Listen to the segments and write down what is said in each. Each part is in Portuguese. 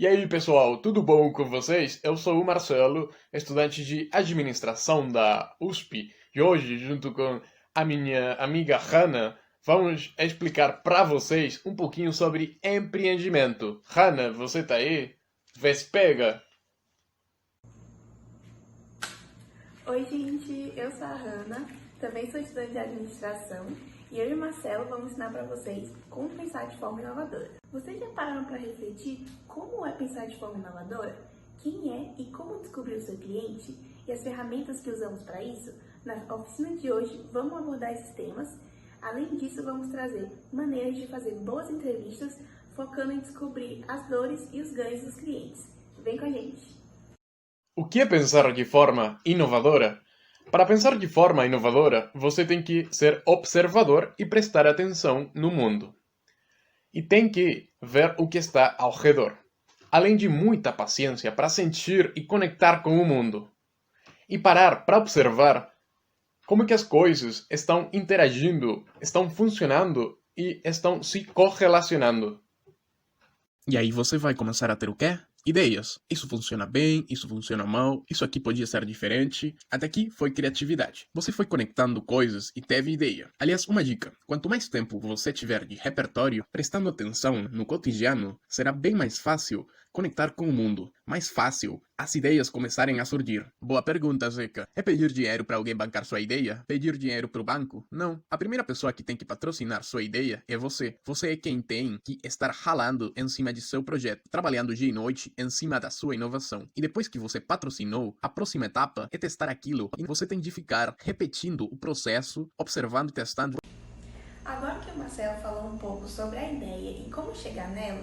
E aí, pessoal, tudo bom com vocês? Eu sou o Marcelo, estudante de administração da USP, e hoje, junto com a minha amiga Hanna, vamos explicar para vocês um pouquinho sobre empreendimento. Hanna, você tá aí? Vê se pega. Oi, gente, eu sou a Hanna, também sou estudante de administração e eu e o Marcelo vamos ensinar para vocês como pensar de forma inovadora. Vocês já pararam para refletir como é pensar de forma inovadora? Quem é e como descobrir o seu cliente e as ferramentas que usamos para isso? Na oficina de hoje vamos abordar esses temas. Além disso, vamos trazer maneiras de fazer boas entrevistas focando em descobrir as dores e os ganhos dos clientes. Vem com a gente! O que é pensar de forma inovadora? Para pensar de forma inovadora, você tem que ser observador e prestar atenção no mundo. E tem que ver o que está ao redor, além de muita paciência para sentir e conectar com o mundo. E parar para observar como que as coisas estão interagindo, estão funcionando e estão se correlacionando. E aí você vai começar a ter o quê? Ideias. Isso funciona bem, isso funciona mal, isso aqui podia ser diferente. Até aqui foi criatividade. Você foi conectando coisas e teve ideia. Aliás, uma dica: quanto mais tempo você tiver de repertório, prestando atenção no cotidiano, será bem mais fácil conectar com o mundo. Mais fácil as ideias começarem a surgir. Boa pergunta, Zeca. É pedir dinheiro para alguém bancar sua ideia? Pedir dinheiro para o banco? Não. A primeira pessoa que tem que patrocinar sua ideia é você. Você é quem tem que estar ralando em cima de seu projeto, trabalhando dia e noite em cima da sua inovação. E depois que você patrocinou, a próxima etapa é testar aquilo. E você tem de ficar repetindo o processo, observando e testando. Agora que o Marcelo falou um pouco sobre a ideia e como chegar nela,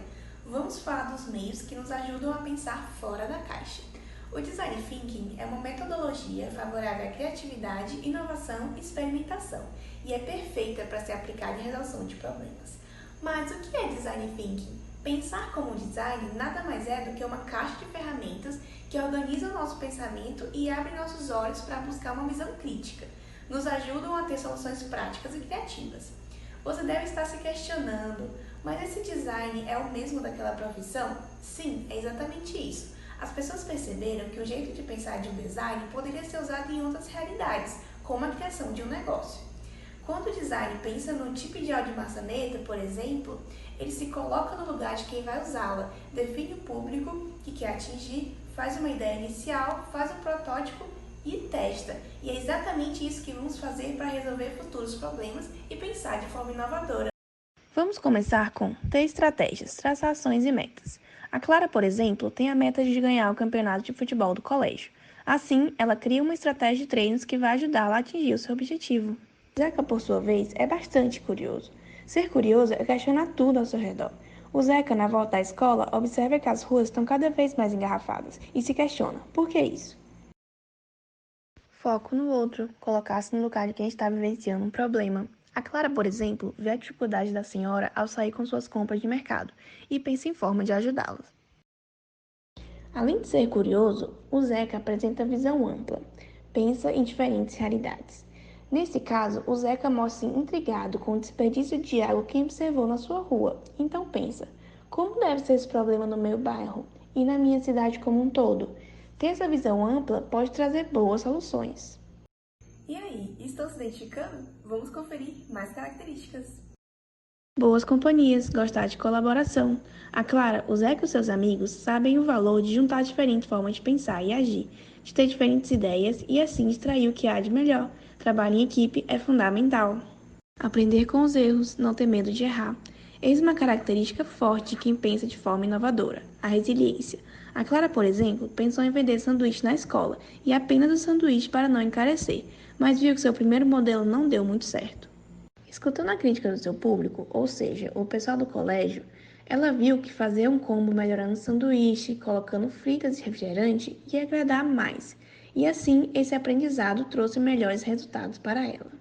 vamos falar dos meios que nos ajudam a pensar fora da caixa. O Design Thinking é uma metodologia favorável à criatividade, inovação e experimentação e é perfeita para ser aplicada em resolução de problemas. Mas o que é Design Thinking? Pensar como design nada mais é do que uma caixa de ferramentas que organiza o nosso pensamento e abre nossos olhos para buscar uma visão crítica. Nos ajudam a ter soluções práticas e criativas. Você deve estar se questionando, mas esse design é o mesmo daquela profissão? Sim, é exatamente isso. As pessoas perceberam que o jeito de pensar de um design poderia ser usado em outras realidades, como a criação de um negócio. Quando o design pensa no tipo de maçaneta, por exemplo, ele se coloca no lugar de quem vai usá-la, define o público que quer atingir, faz uma ideia inicial, faz um protótipo e testa. E é exatamente isso que vamos fazer para resolver futuros problemas e pensar de forma inovadora. Vamos começar com ter estratégias, traçar ações e metas. A Clara, por exemplo, tem a meta de ganhar o campeonato de futebol do colégio. Assim, ela cria uma estratégia de treinos que vai ajudá-la a atingir o seu objetivo. Zeca, por sua vez, é bastante curioso. Ser curioso é questionar tudo ao seu redor. O Zeca, na volta à escola, observa que as ruas estão cada vez mais engarrafadas e se questiona: por que isso? Foco no outro, colocar-se no lugar de quem está vivenciando um problema. A Clara, por exemplo, vê a dificuldade da senhora ao sair com suas compras de mercado e pensa em forma de ajudá-la. Além de ser curioso, o Zeca apresenta visão ampla, pensa em diferentes realidades. Nesse caso, o Zeca mostra-se intrigado com o desperdício de água que observou na sua rua. Então pensa: como deve ser esse problema no meu bairro e na minha cidade como um todo? Ter essa visão ampla pode trazer boas soluções. E aí, estão se identificando? Vamos conferir mais características. Boas companhias, gostar de colaboração. A Clara, o Zeca e os seus amigos sabem o valor de juntar diferentes formas de pensar e agir, de ter diferentes ideias e assim extrair o que há de melhor. Trabalho em equipe é fundamental. Aprender com os erros, não ter medo de errar. Eis uma característica forte de quem pensa de forma inovadora, a resiliência. A Clara, por exemplo, pensou em vender sanduíche na escola e apenas o sanduíche para não encarecer, mas viu que seu primeiro modelo não deu muito certo. Escutando a crítica do seu público, ou seja, o pessoal do colégio, ela viu que fazer um combo melhorando o sanduíche, colocando fritas e refrigerante ia agradar mais, e assim esse aprendizado trouxe melhores resultados para ela.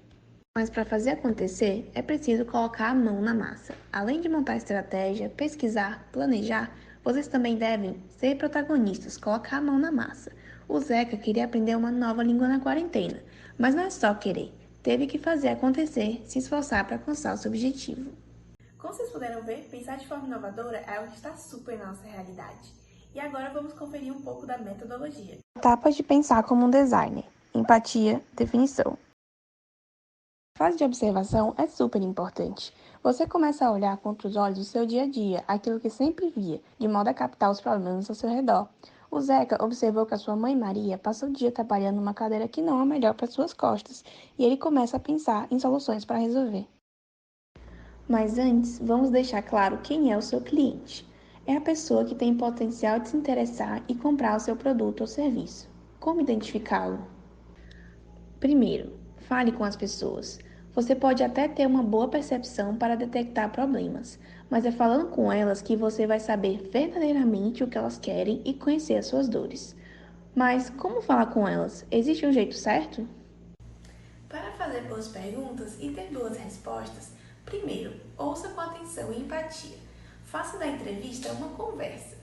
Mas para fazer acontecer, é preciso colocar a mão na massa. Além de montar estratégia, pesquisar, planejar, vocês também devem ser protagonistas, colocar a mão na massa. O Zeca queria aprender uma nova língua na quarentena, mas não é só querer. Teve que fazer acontecer, se esforçar para alcançar o seu objetivo. Como vocês puderam ver, pensar de forma inovadora é algo que está super na nossa realidade. E agora vamos conferir um pouco da metodologia. Etapas de pensar como um designer. Empatia, definição. A fase de observação é super importante. Você começa a olhar com outros olhos o seu dia a dia, aquilo que sempre via, de modo a captar os problemas ao seu redor. O Zeca observou que a sua mãe Maria passa o dia trabalhando numa cadeira que não é melhor para suas costas, e ele começa a pensar em soluções para resolver. Mas antes, vamos deixar claro quem é o seu cliente. É a pessoa que tem potencial de se interessar e comprar o seu produto ou serviço. Como identificá-lo? Primeiro, fale com as pessoas. Você pode até ter uma boa percepção para detectar problemas, mas é falando com elas que você vai saber verdadeiramente o que elas querem e conhecer as suas dores. Mas como falar com elas? Existe um jeito certo? Para fazer boas perguntas e ter boas respostas, primeiro, ouça com atenção e empatia. Faça da entrevista uma conversa.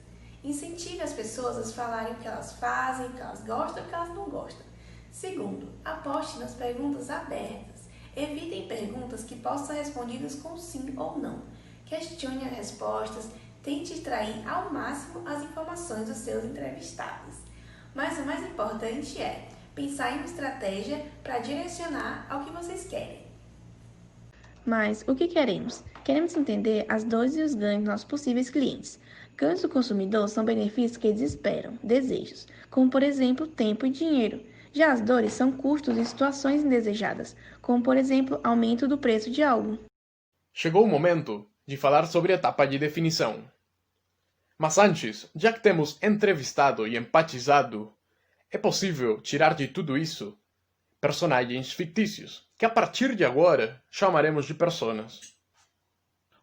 Incentive as pessoas a falarem o que elas fazem, o que elas gostam e o que elas não gostam. Segundo, aposte nas perguntas abertas. Evitem perguntas que possam ser respondidas com sim ou não. Questione as respostas, tente extrair ao máximo as informações dos seus entrevistados. Mas o mais importante é pensar em uma estratégia para direcionar ao que vocês querem. Mas o que queremos? Queremos entender as dores e os ganhos dos nossos possíveis clientes. Ganhos do consumidor são benefícios que eles esperam, desejos, como por exemplo tempo e dinheiro. Já as dores são custos e situações indesejadas, como por exemplo aumento do preço de algo. Chegou o momento de falar sobre a etapa de definição. Mas antes, já que temos entrevistado e empatizado, é possível tirar de tudo isso personagens fictícios, que a partir de agora chamaremos de personas.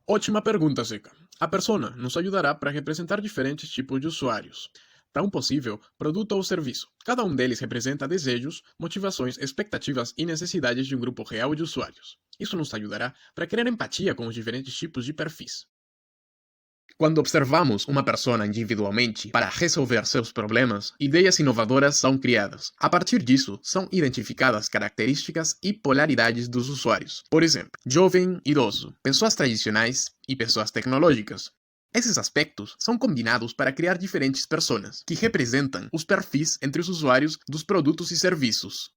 Ótima pergunta, Zeca. A persona nos ajudará para representar diferentes tipos de usuários para um possível produto ou serviço. Cada um deles representa desejos, motivações, expectativas e necessidades de um grupo real de usuários. Isso nos ajudará para criar empatia com os diferentes tipos de perfis. Quando observamos uma persona individualmente para resolver seus problemas, ideias inovadoras são criadas. A partir disso, são identificadas características e polaridades dos usuários. Por exemplo, jovem, idoso, pessoas tradicionais e pessoas tecnológicas. Esses aspectos são combinados para criar diferentes personas, que representam os perfis entre os usuários dos produtos e serviços.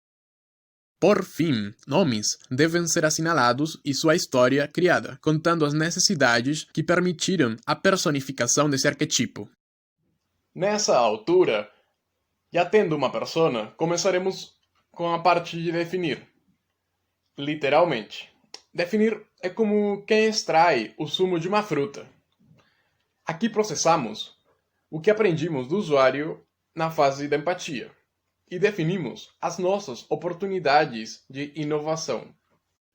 Por fim, nomes devem ser assinalados e sua história criada, contando as necessidades que permitiram a personificação desse arquetipo. Nessa altura, já tendo uma persona, começaremos com a parte de definir. Literalmente. Definir é como quem extrai o sumo de uma fruta. Aqui processamos o que aprendimos do usuário na fase da empatia e definimos as nossas oportunidades de inovação.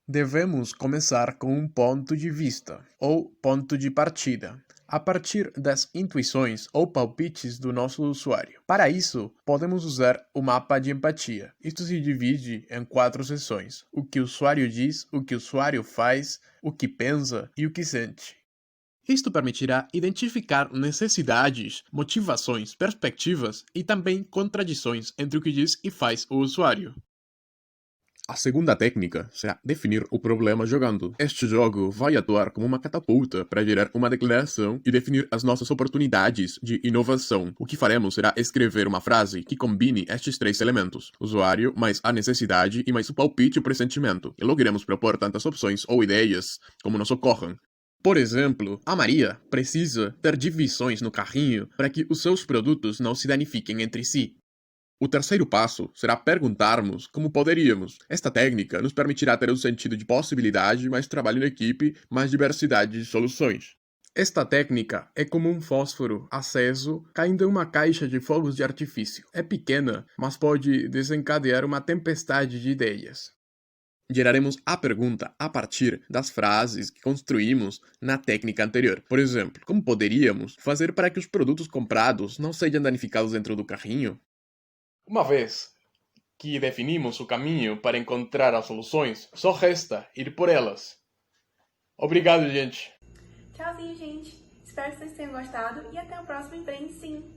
Devemos começar com um ponto de vista, ou ponto de partida, a partir das intuições ou palpites do nosso usuário. Para isso, podemos usar o mapa de empatia. Isto se divide em 4 seções: o que o usuário diz, o que o usuário faz, o que pensa e o que sente. Isto permitirá identificar necessidades, motivações, perspectivas e também contradições entre o que diz e faz o usuário. A segunda técnica será definir o problema jogando. Este jogo vai atuar como uma catapulta para gerar uma declaração e definir as nossas oportunidades de inovação. O que faremos será escrever uma frase que combine estes 3 elementos: usuário, mais a necessidade e mais o palpite e o pressentimento. E logo iremos propor tantas opções ou ideias como nos ocorram. Por exemplo, a Maria precisa ter divisões no carrinho para que os seus produtos não se danifiquem entre si. O terceiro passo será perguntarmos como poderíamos. Esta técnica nos permitirá ter um sentido de possibilidade, mais trabalho em equipe, mais diversidade de soluções. Esta técnica é como um fósforo aceso caindo em uma caixa de fogos de artifício. É pequena, mas pode desencadear uma tempestade de ideias. Geraremos a pergunta a partir das frases que construímos na técnica anterior. Por exemplo, como poderíamos fazer para que os produtos comprados não sejam danificados dentro do carrinho? Uma vez que definimos o caminho para encontrar as soluções, só resta ir por elas. Obrigado, gente! Tchauzinho, gente! Espero que vocês tenham gostado e até o próximo Empreende Sim!